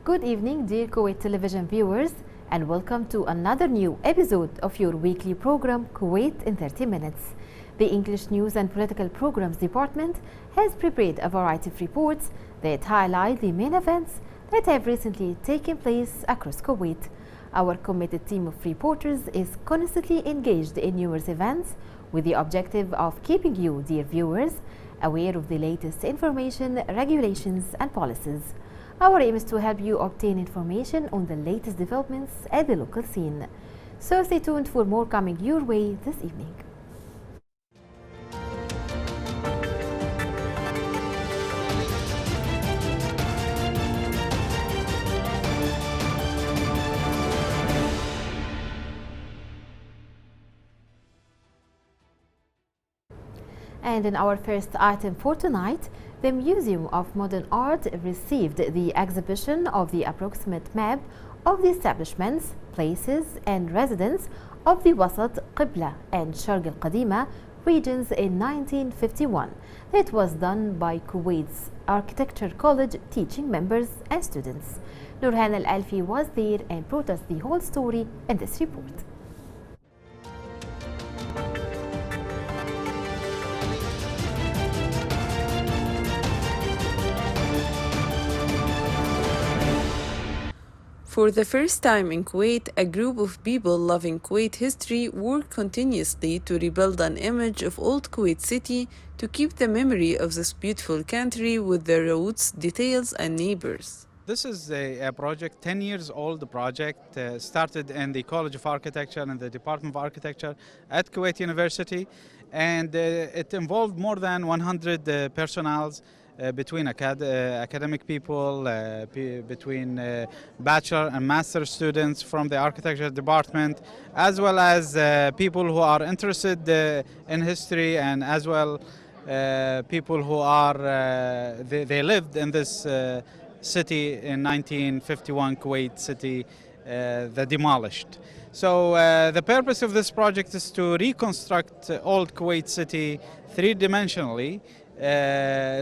Good evening, dear Kuwait television viewers, and welcome to another new episode of your weekly program, Kuwait in 30 Minutes. The English News and Political Programs Department has prepared a variety of reports that highlight the main events that have recently taken place across Kuwait. Our committed team of reporters is constantly engaged in numerous events with the objective of keeping you, dear viewers, aware of the latest information, regulations, and policies. Our aim is to help you obtain information on the latest developments at the local scene. So stay tuned for more coming your way this evening. And in our first item for tonight, the Museum of Modern Art received the exhibition of the approximate map of the establishments, places and residents of the Wasat, Qibla and Sharq al-Qadima regions in 1951. It was done by Kuwait's Architecture College teaching members and students. Nurhan Al-Alfi was there and brought us the whole story in this report. For the first time in Kuwait, a group of people loving Kuwait history work continuously to rebuild an image of old Kuwait city to keep the memory of this beautiful country with their roots, details, and neighbors. This is a project, 10 years old project, started in the College of Architecture and the Department of Architecture at Kuwait University, and it involved more than 100 personnels between academic people, between bachelor and master students from the architecture department, as well as people who are interested in history, and as well people who are, they lived in this city in 1951, Kuwait city, the demolished. So the purpose of this project is to reconstruct old Kuwait city three-dimensionally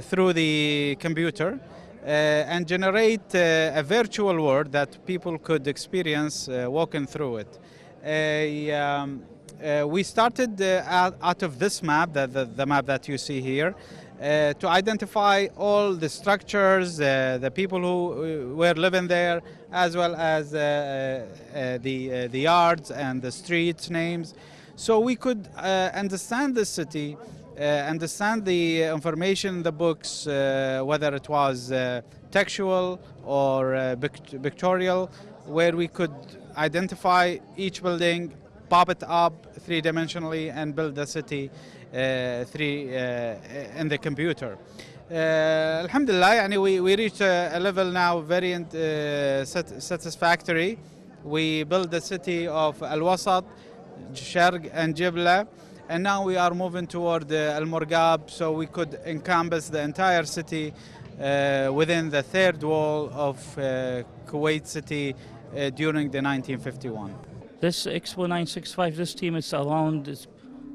through the computer and generate a virtual world that people could experience walking through it. We started out of this map, the map that you see here, to identify all the structures, the people who were living there, as well as the yards and the streets names, so we could understand the city, understand the information in the books, whether it was textual or pictorial, where we could identify each building, pop it up three-dimensionally, and build the city in the computer. Alhamdulillah, we reached a level now very satisfactory. We built the city of Al-Wasat, Sharq and Qibla, and now we are moving toward Al-Murghab, so we could encompass the entire city within the third wall of Kuwait city during the 1951. This Expo 965, this team is around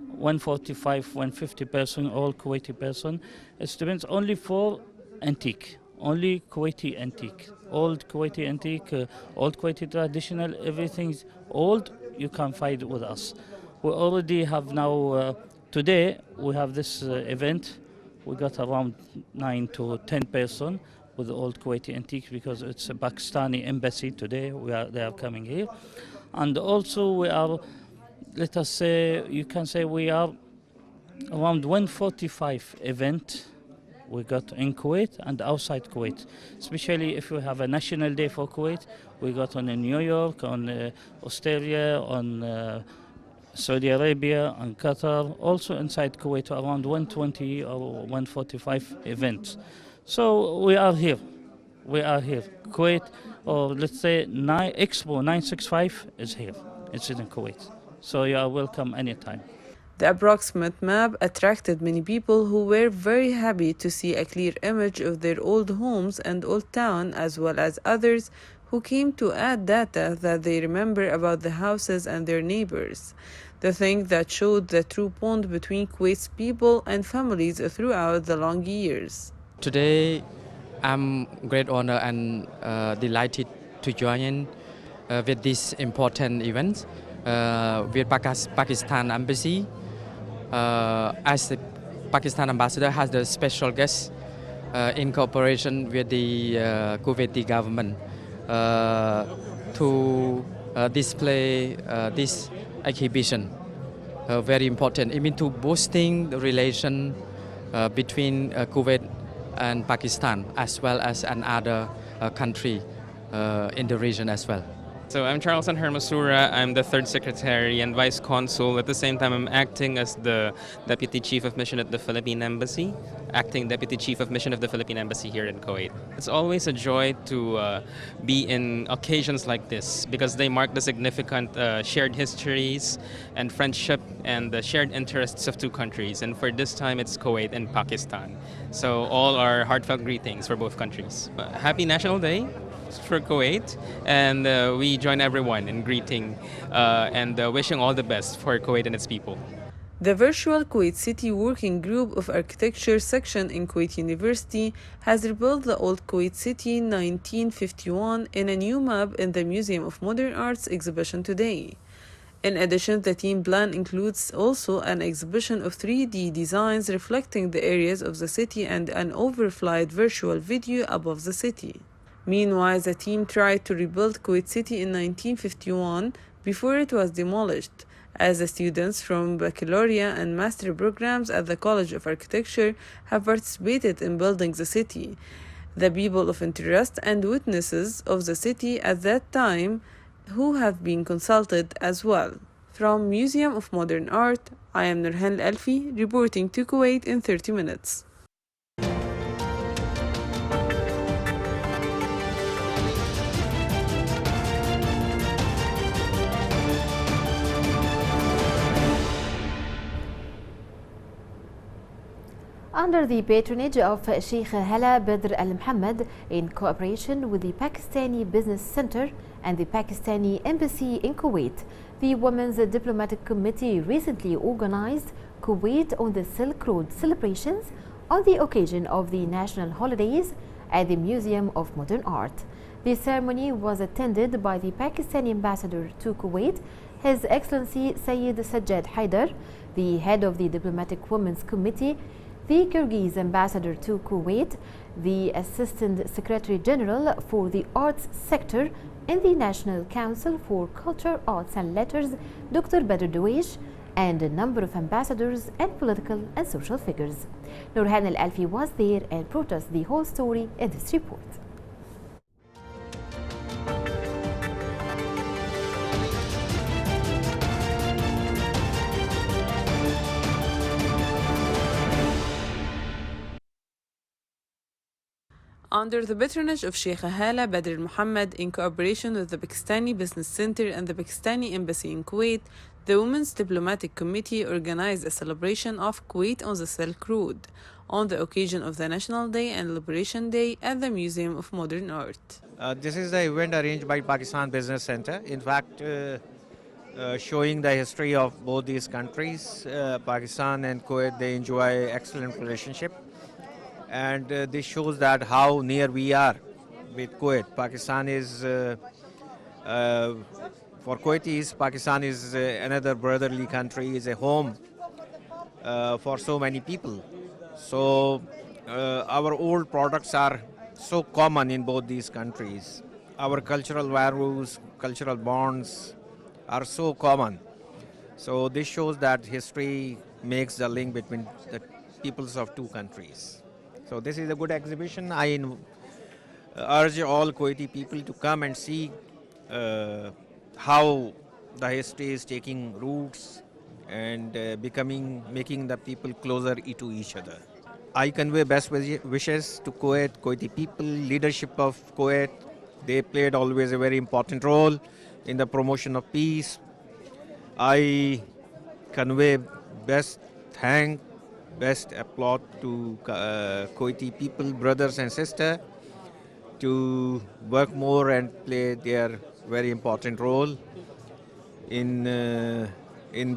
145, 150 person, all Kuwaiti person. It depends only for antique, only Kuwaiti antique, old Kuwaiti antique, old Kuwaiti traditional, everything's old, you can find with us. We already have now, today we have this event, we got around 9 to 10 person with the old Kuwaiti antique because it's a Pakistani embassy today, they are coming here. And also we are, let us say, you can say we are around 145 event we got in Kuwait and outside Kuwait. Especially if we have a national day for Kuwait, we got on in New York, on Australia, on Saudi Arabia and Qatar, also inside Kuwait, around 120 or 145 events. So we are here. Kuwait, or let's say Expo 965 is here. It's in Kuwait. So you are welcome anytime. The approximate map attracted many people who were very happy to see a clear image of their old homes and old town, as well as others who came to add data that they remember about the houses and their neighbors. The thing that showed the true bond between Kuwait's people and families throughout the long years. Today I'm great honor and delighted to join with this important event with Pakistan Embassy. As the Pakistan ambassador has the special guest in cooperation with the Kuwaiti government to display this exhibition. Very important. It means to boosting the relation between Kuwait and Pakistan as well as another country in the region as well. So I'm Charles Hermosura. I'm the third secretary and vice consul. At the same time, I'm acting as the deputy chief of mission at the Philippine Embassy, acting deputy chief of mission of the Philippine Embassy here in Kuwait. It's always a joy to be in occasions like this because they mark the significant shared histories and friendship and the shared interests of two countries. And for this time, it's Kuwait and Pakistan. So all our heartfelt greetings for both countries. Happy National Day for Kuwait, and we join everyone in greeting and wishing all the best for Kuwait and its people. The virtual Kuwait City Working Group of Architecture section in Kuwait University has rebuilt the old Kuwait City in 1951 in a new map in the Museum of Modern Arts exhibition today. In addition, the team plan includes also an exhibition of 3D designs reflecting the areas of the city and an overflight virtual video above the city. Meanwhile, the team tried to rebuild Kuwait City in 1951 before it was demolished, as the students from baccalaureate and master programs at the College of Architecture have participated in building the city. The people of interest and witnesses of the city at that time who have been consulted as well. From Museum of Modern Art, I am Nurhan Al-Alfi reporting to Kuwait in 30 minutes. Under the patronage of Sheikh Hala Badr Al Mohammed, in cooperation with the Pakistani Business Center and the Pakistani Embassy in Kuwait, the Women's Diplomatic Committee recently organized Kuwait on the Silk Road celebrations on the occasion of the national holidays at the Museum of Modern Art. The ceremony was attended by the Pakistani ambassador to Kuwait, His Excellency Sayyid Sajjad Haidar, the head of the Diplomatic Women's Committee, the Kyrgyz ambassador to Kuwait, the Assistant Secretary General for the Arts Sector in the National Council for Culture, Arts and Letters, Dr. Badr Douesh, and a number of ambassadors and political and social figures. Nurhan Al-Alfi was there and brought us the whole story in this report. Under the patronage of Sheikh Hala Badr Mohammed, in cooperation with the Pakistani Business Center and the Pakistani Embassy in Kuwait, the Women's Diplomatic Committee organized a celebration of Kuwait on the Silk Road on the occasion of the National Day and Liberation Day at the Museum of Modern Art. This is the event arranged by Pakistan Business Center. In fact, showing the history of both these countries, Pakistan and Kuwait, they enjoy excellent relationship. And this shows that how near we are with Kuwait. Pakistan is, for Kuwaitis, Pakistan is another brotherly country, is a home for so many people. So our old products are so common in both these countries. Our cultural values, cultural bonds are so common. So this shows that history makes the link between the peoples of two countries. So this is a good exhibition. I urge all Kuwaiti people to come and see how the history is taking roots and making the people closer to each other. I convey best wishes to Kuwait, Kuwaiti people, leadership of Kuwait. They played always a very important role in the promotion of peace. I convey best applaud to Kuwaiti people, brothers and sisters, to work more and play their very important role in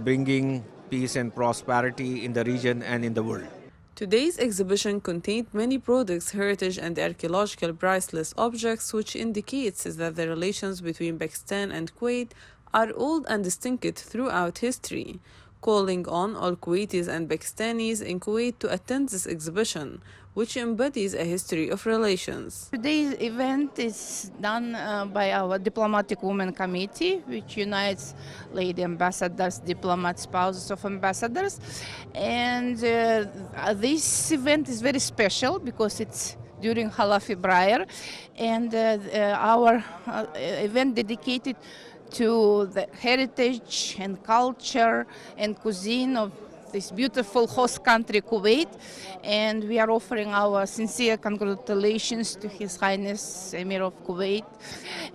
bringing peace and prosperity in the region and in the world. Today's exhibition contained many products, heritage and archaeological priceless objects, which indicates that the relations between Pakistan and Kuwait are old and distinct throughout history, calling on all Kuwaitis and Pakistanis in Kuwait to attend this exhibition, which embodies a history of relations. Today's event is done by our Diplomatic Women Committee, which unites lady ambassadors, diplomats, spouses of ambassadors. And this event is very special because it's during Hala February, and our event dedicated to the heritage and culture and cuisine of this beautiful host country, Kuwait, and we are offering our sincere congratulations to His Highness Emir of Kuwait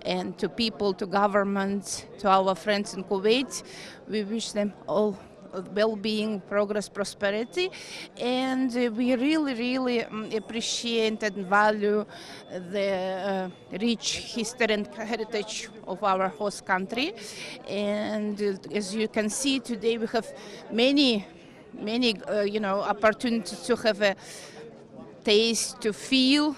and to people, to governments, to our friends in Kuwait. We wish them all well-being, progress, prosperity, and we really appreciate and value the rich history and heritage of our host country. And as you can see today, we have many opportunities to have a taste, to feel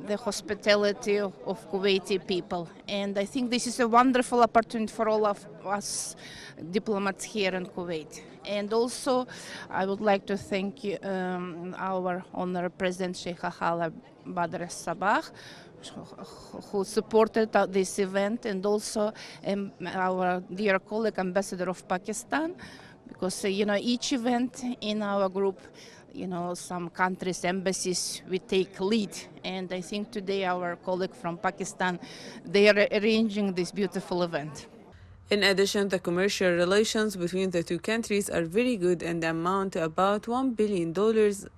the hospitality of Kuwaiti people. And I think this is a wonderful opportunity for all of us diplomats here in Kuwait. And also, I would like to thank our Honorable President Sheikh Hala Badr Sabah, who supported this event, and also our dear colleague, Ambassador of Pakistan, because each event in our group, some countries, embassies, we take lead. And I think today our colleague from Pakistan, they are arranging this beautiful event. In addition, the commercial relations between the two countries are very good and amount to about $1 billion,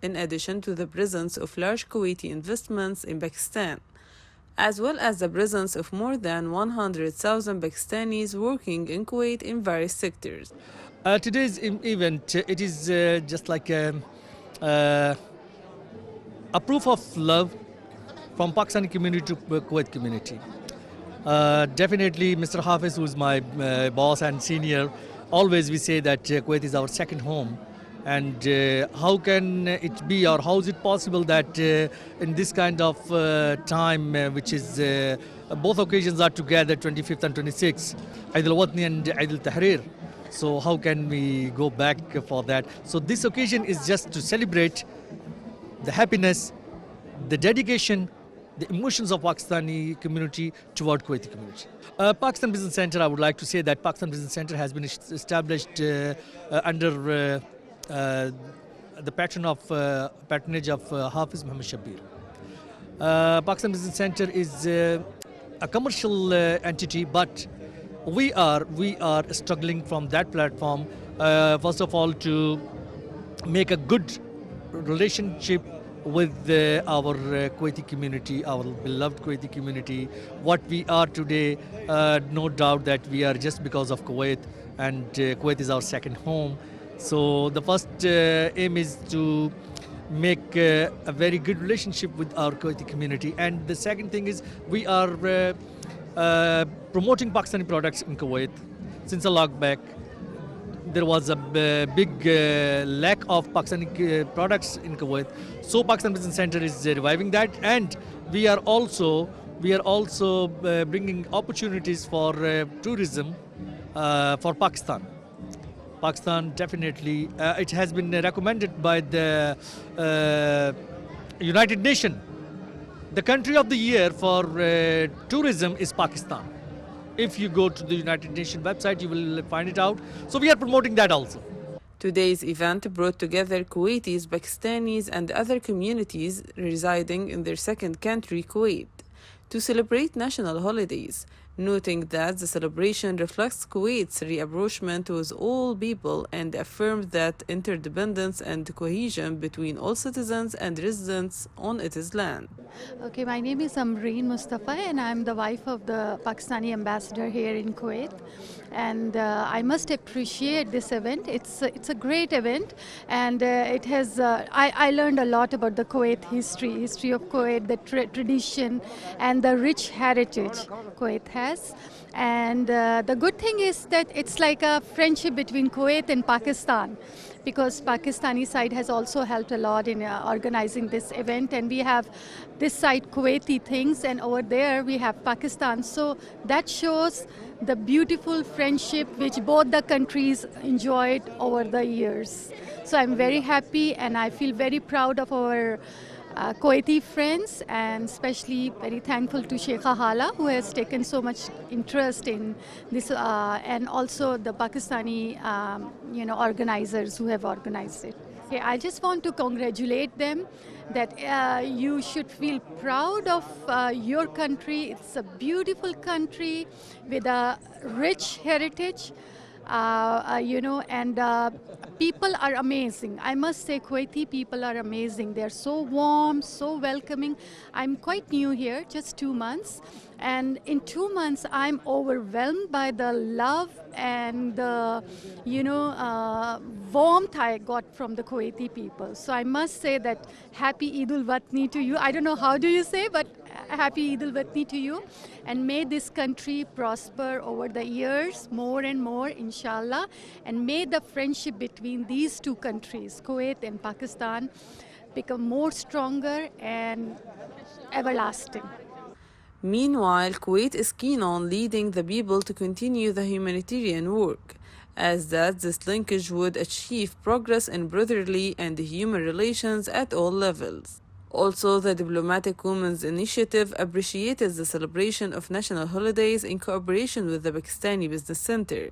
in addition to the presence of large Kuwaiti investments in Pakistan, as well as the presence of more than 100,000 Pakistanis working in Kuwait in various sectors. Today's event, it is just like a proof of love from Pakistani community to Kuwait community. Definitely, Mr. Hafiz, who is my boss and senior, always we say that Kuwait is our second home. And how can it be, or how is it possible that in this kind of time, which is both occasions are together, 25th and 26th, Eid al-Watni and Eid al-Tahrir. So how can we go back for that? So this occasion is just to celebrate the happiness, the dedication, the emotions of Pakistani community toward Kuwaiti community. Pakistan Business Center, I would like to say that Pakistan Business Center has been established under the patronage of Hafiz Muhammad Shabir. Pakistan Business Center is a commercial entity, but we are struggling from that platform, first of all, to make a good relationship with our Kuwaiti community, our beloved Kuwaiti community. What we are today, no doubt that we are just because of Kuwait, and Kuwait is our second home. So the first aim is to make a very good relationship with our Kuwaiti community, and the second thing is we are promoting Pakistani products in Kuwait. Since a long back, there was a big lack of Pakistani products in Kuwait. So Pakistan Business Center is reviving that, and we are also bringing opportunities for tourism for Pakistan. Pakistan definitely, it has been recommended by the United Nations. The country of the year for tourism is Pakistan. If you go to the United Nations website, you will find it out. So we are promoting that also. Today's event brought together Kuwaitis, Pakistanis, and other communities residing in their second country, Kuwait, to celebrate national holidays, noting that the celebration reflects Kuwait's reapproachment with all people and affirms that interdependence and cohesion between all citizens and residents on its land. Okay, my name is Amreen Mustafa, and I'm the wife of the Pakistani ambassador here in Kuwait. And I must appreciate this event. It's a great event, and it has. I learned a lot about the Kuwait history of Kuwait, the tradition, and the rich heritage Kuwait has. And the good thing is that it's like a friendship between Kuwait and Pakistan, because Pakistani side has also helped a lot in organizing this event, and we have this side Kuwaiti things, and over there we have Pakistan. So that shows the beautiful friendship which both the countries enjoyed over the years. So I'm very happy, and I feel very proud of our Kuwaiti friends, and especially very thankful to Sheikha Hala, who has taken so much interest in this, and also the Pakistani, organizers who have organized it. Okay, I just want to congratulate them that you should feel proud of your country. It's a beautiful country with a rich heritage. And people are amazing. I must say, Kuwaiti people are amazing. They're so warm, so welcoming. I'm quite new here, just 2 months. And in 2 months, I'm overwhelmed by the love and the, warmth I got from the Kuwaiti people. So I must say that happy Eid ul-Watni to you. I don't know how do you say, but happy Eid ul-Watni to you. And may this country prosper over the years more and more, inshallah. And may the friendship between these two countries, Kuwait and Pakistan, become more stronger and everlasting. Meanwhile, Kuwait is keen on leading the people to continue the humanitarian work, as that this linkage would achieve progress in brotherly and human relations at all levels. Also, the Diplomatic Women's Initiative appreciated the celebration of national holidays in cooperation with the Pakistani Business Center,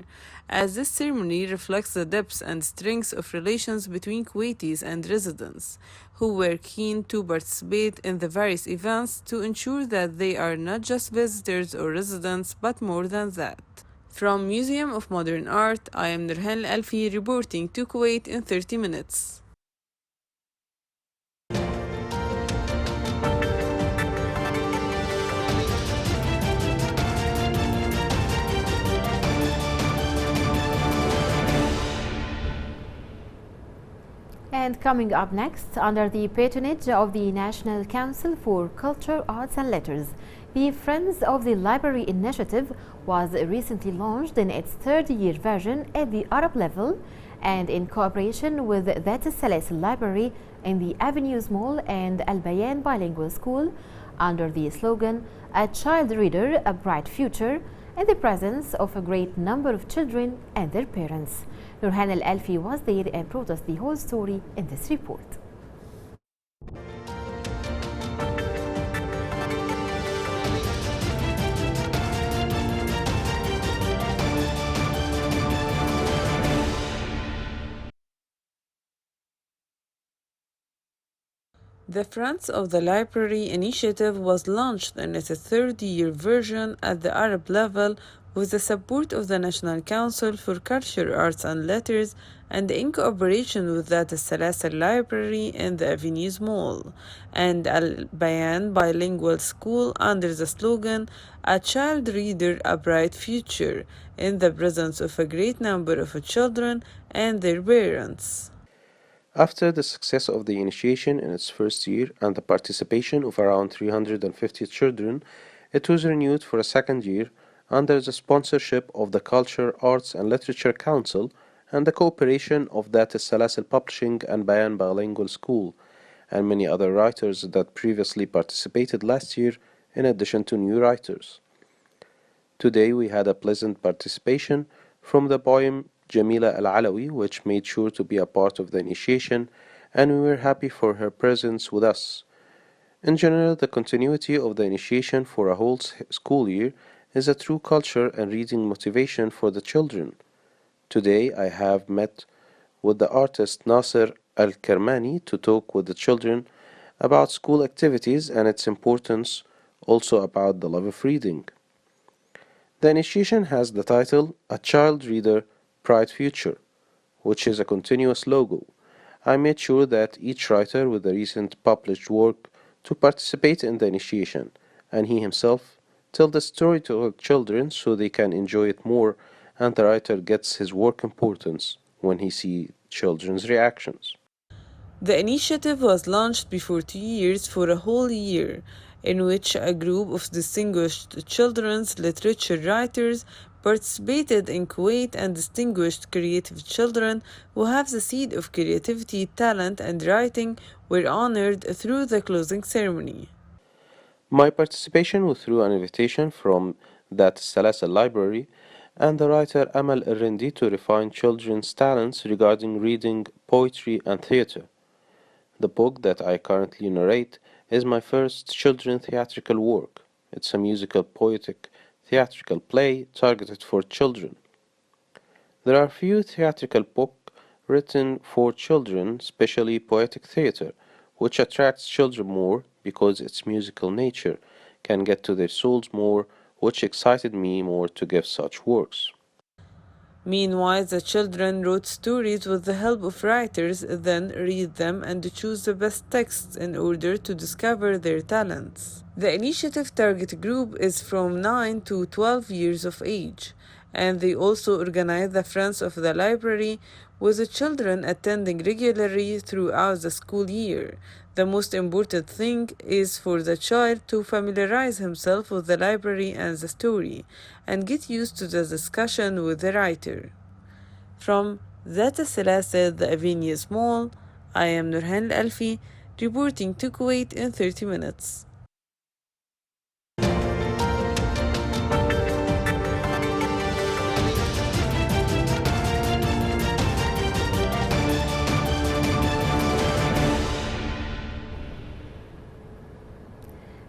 as this ceremony reflects the depth and strength of relations between Kuwaitis and residents, who were keen to participate in the various events to ensure that they are not just visitors or residents, but more than that. From Museum of Modern Art, I am Nurhan Alfi reporting to Kuwait in 30 minutes. And coming up next, under the patronage of the National Council for Culture, Arts and Letters, the Friends of the Library initiative was recently launched in its third-year version at the Arab level, and in cooperation with That Salas Library in the Avenues Mall and Al Bayan Bilingual School, under the slogan "A Child Reader, a Bright Future," in the presence of a great number of children and their parents. Nurhan Al-Alfi was there and brought us the whole story in this report. The Friends of the Library initiative was launched in its third-year version at the Arab level with the support of the National Council for Culture, Arts and Letters and in cooperation with the Salasal Library in the Avenues Mall and Al Bayan Bilingual School under the slogan "A Child Reader, a Bright Future," in the presence of a great number of children and their parents. After the success of the initiation in its first year and the participation of around 350 children, it was renewed for a second year under the sponsorship of the Culture, Arts and Literature Council and the cooperation of Dat Salasil Publishing and Bayan Bilingual School, and many other writers that previously participated last year in addition to new writers. Today we had a pleasant participation from the poem Jamila Al-Alawi, which made sure to be a part of the initiation, and we were happy for her presence with us. In general, the continuity of the initiation for a whole school year is a true culture and reading motivation for the children. Today I have met with the artist Nasser Al-Kermani to talk with the children about school activities and its importance, also about the love of reading. The initiation has the title "A Child Reader, Bright Future," which is a continuous logo. I made sure that each writer with a recent published work to participate in the initiation, and he himself tell the story to children so they can enjoy it more, and the writer gets his work importance when he sees children's reactions. The initiative was launched before 2 years for a whole year, in which a group of distinguished children's literature writers participated in Kuwait and distinguished creative children who have the seed of creativity, talent, and writing were honored through the closing ceremony. My participation was through an invitation from that Salasa library and the writer Amal Irindi to refine children's talents regarding reading, poetry, and theater. The book that I currently narrate is my first children's theatrical work. It's a musical, poetic, theatrical play targeted for children. There are few theatrical books written for children, especially poetic theater, which attracts children more because its musical nature can get to their souls more, which excited me more to give such works. Meanwhile, the children wrote stories with the help of writers, then read them and choose the best texts in order to discover their talents. The initiative target group is from 9 to 12 years of age, and they also organize the Friends of the Library, with the children attending regularly throughout the school year. The most important thing is for the child to familiarize himself with the library and the story, and get used to the discussion with the writer. From Zat السلاسل, the Avenias Mall, I am Nurhan Al-Alfi, reporting to Kuwait in 30 minutes.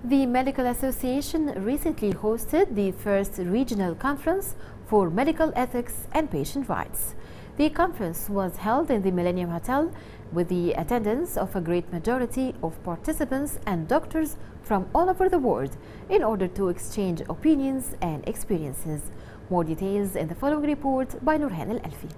The Medical Association recently hosted the first regional conference for medical ethics and patient rights. The conference was held in the Millennium Hotel with the attendance of a great majority of participants and doctors from all over the world in order to exchange opinions and experiences. More details in the following report by Nurhan Al-Alfi.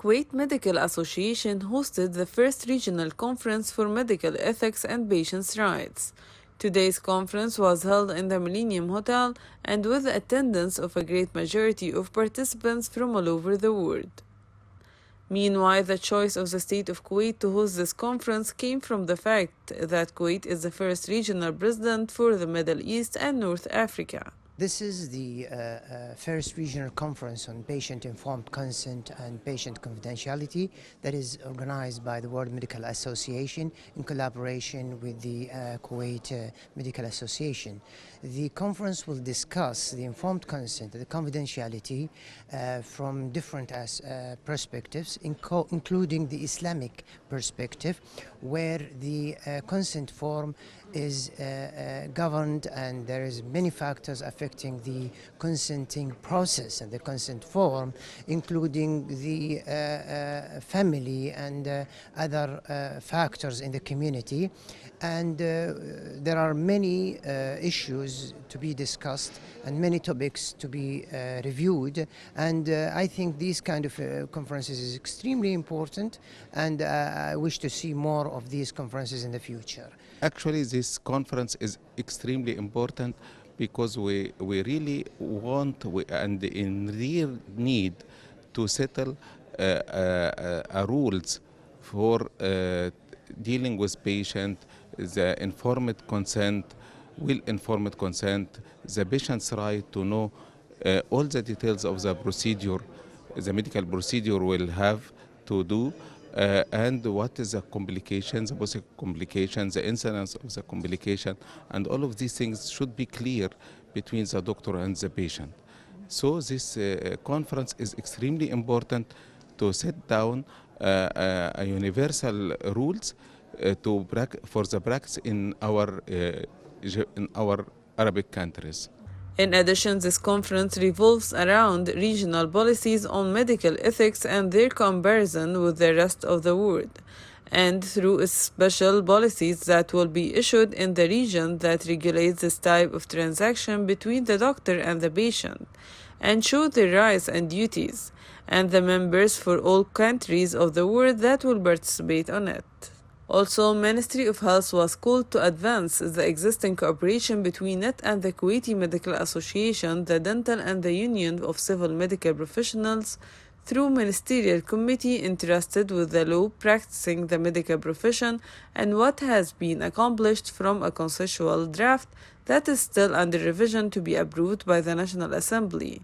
Kuwait Medical Association hosted the first regional conference for medical ethics and patients' rights. Today's conference was held in the Millennium Hotel and with the attendance of a great majority of participants from all over the world. Meanwhile, the choice of the state of Kuwait to host this conference came from the fact that Kuwait is the first regional president for the Middle East and North Africa. This is the first regional conference on patient-informed consent and patient confidentiality that is organized by the World Medical Association in collaboration with the Kuwait Medical Association. The conference will discuss the informed consent, the confidentiality from different perspectives, including the Islamic perspective, where the consent form is governed and there is many factors affecting the consenting process and the consent form, including the family and other factors in the community. And there are many issues to be discussed and many topics to be reviewed, and I think these kind of conferences is extremely important, and I wish to see more of these conferences in the future. Actually, this conference is extremely important because we really want and in real need to settle rules for dealing with patient, the informed consent, well-informed consent, the patient's right to know all the details of the procedure, the medical procedure will have to do, and what is the complications, the possible complications, the incidence of the complication, and all of these things should be clear between the doctor and the patient. So this conference is extremely important to set down a universal rules for the practice in our Arabic countries. In addition, this conference revolves around regional policies on medical ethics and their comparison with the rest of the world, and through special policies that will be issued in the region that regulates this type of transaction between the doctor and the patient, and show their rights and duties, and the members for all countries of the world that will participate on it. Also, Ministry of Health was called to advance the existing cooperation between it and the Kuwaiti Medical Association, the Dental and the Union of Civil Medical Professionals through ministerial committee entrusted with the law practicing the medical profession and what has been accomplished from a consensual draft that is still under revision to be approved by the National Assembly.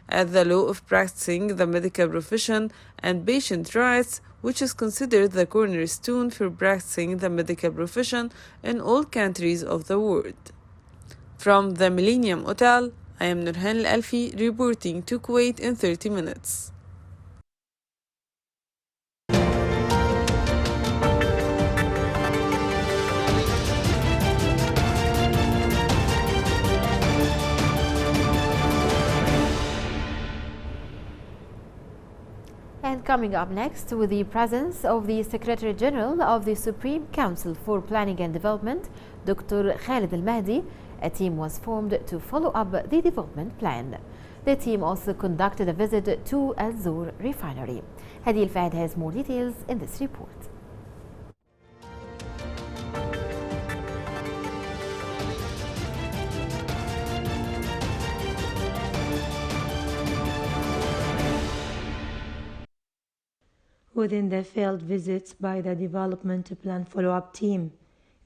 As the law of practicing the medical profession and patient rights, which is considered the cornerstone for practicing the medical profession in all countries of the world. From the Millennium Hotel, I am Nurhan Al-Alfi reporting to Kuwait in 30 minutes. And coming up next, with the presence of the Secretary General of the Supreme Council for Planning and Development, Dr. Khalid Al-Mahdi, a team was formed to follow up the development plan. The team also conducted a visit to Al Zour refinery. Hadi Al-Fahd has more details in this report. Within the failed visits by the development plan follow-up team,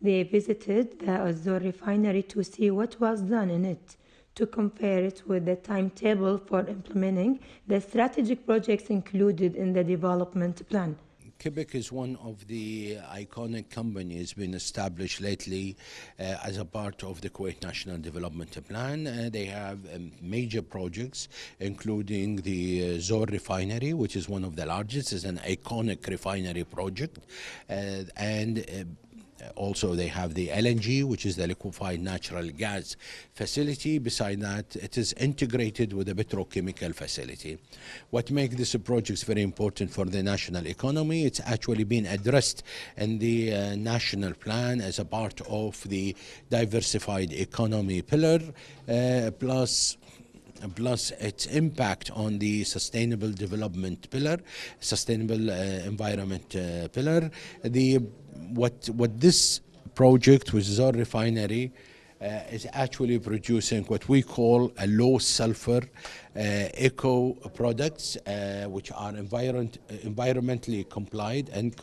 they visited the Al Zour refinery to see what was done in it, to compare it with the timetable for implementing the strategic projects included in the development plan. Quebec is one of the iconic companies been established lately as a part of the Kuwait National Development Plan. They have major projects, including the Zour refinery, which is one of the largest, is an iconic refinery project, also they have the LNG, which is the liquefied natural gas facility. Beside that, it is integrated with a petrochemical facility. What makes this project very important for the national economy, it's actually been addressed in the national plan as a part of the diversified economy pillar, plus its impact on the sustainable development pillar, sustainable environment pillar. What this project with Zour refinery is actually producing what we call a low sulfur eco products, which are environmentally compliant and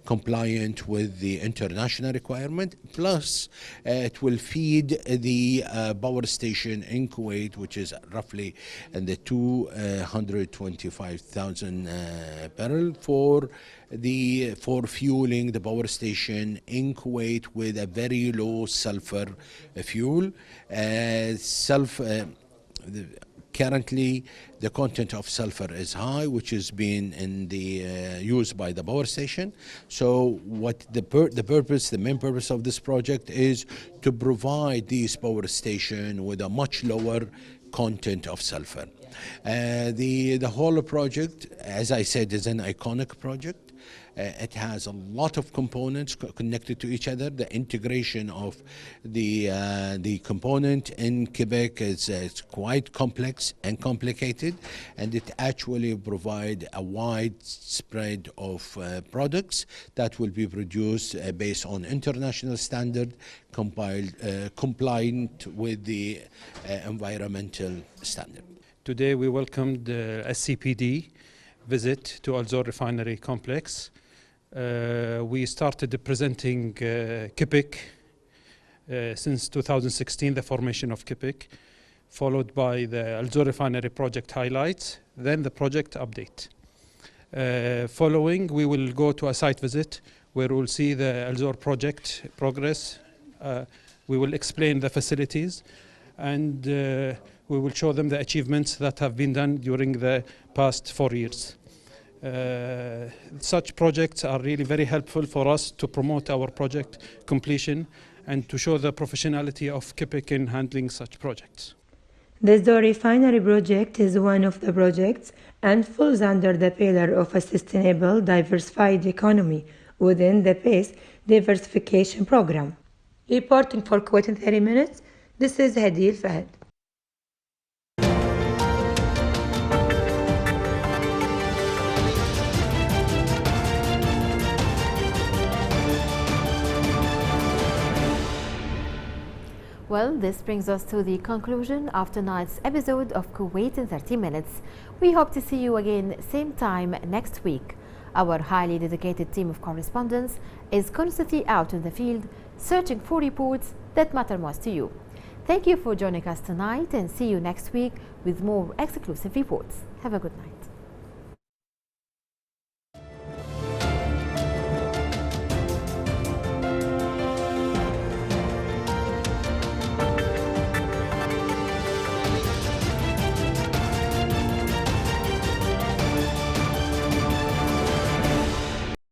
compliant with the international requirement. Plus, it will feed the power station in Kuwait, which is roughly in the 225,000 barrel for fueling the power station in Kuwait with a very low sulfur fuel. Currently, the content of sulfur is high, which has been used by the power station. So, what the main purpose of this project is to provide these power station with a much lower content of sulfur. The whole project, as I said, is an iconic project. It has a lot of components connected to each other. The integration of the component in Quebec is quite complex and complicated, and it actually provide a wide spread of products that will be produced based on international standard, compliant with the environmental standard. Today we welcomed the SCPD visit to Al Zour refinery complex. We started presenting KIPIC since 2016, the formation of KIPIC, followed by the Al Zour refinery project highlights, then the project update. Following, we will go to a site visit where we'll see the Al Zour project progress. We will explain the facilities, and we will show them the achievements that have been done during the past 4 years. Such projects are really very helpful for us to promote our project completion and to show the professionality of KIPIC in handling such projects. The Zour refinery project is one of the projects and falls under the pillar of a sustainable, diversified economy within the PACE diversification program. Reporting for Kuwait in 30 minutes, this is Hadi Al-Fahd. Well, this brings us to the conclusion of tonight's episode of Kuwait in 30 Minutes. We hope to see you again same time next week. Our highly dedicated team of correspondents is constantly out in the field searching for reports that matter most to you. Thank you for joining us tonight and see you next week with more exclusive reports. Have a good night.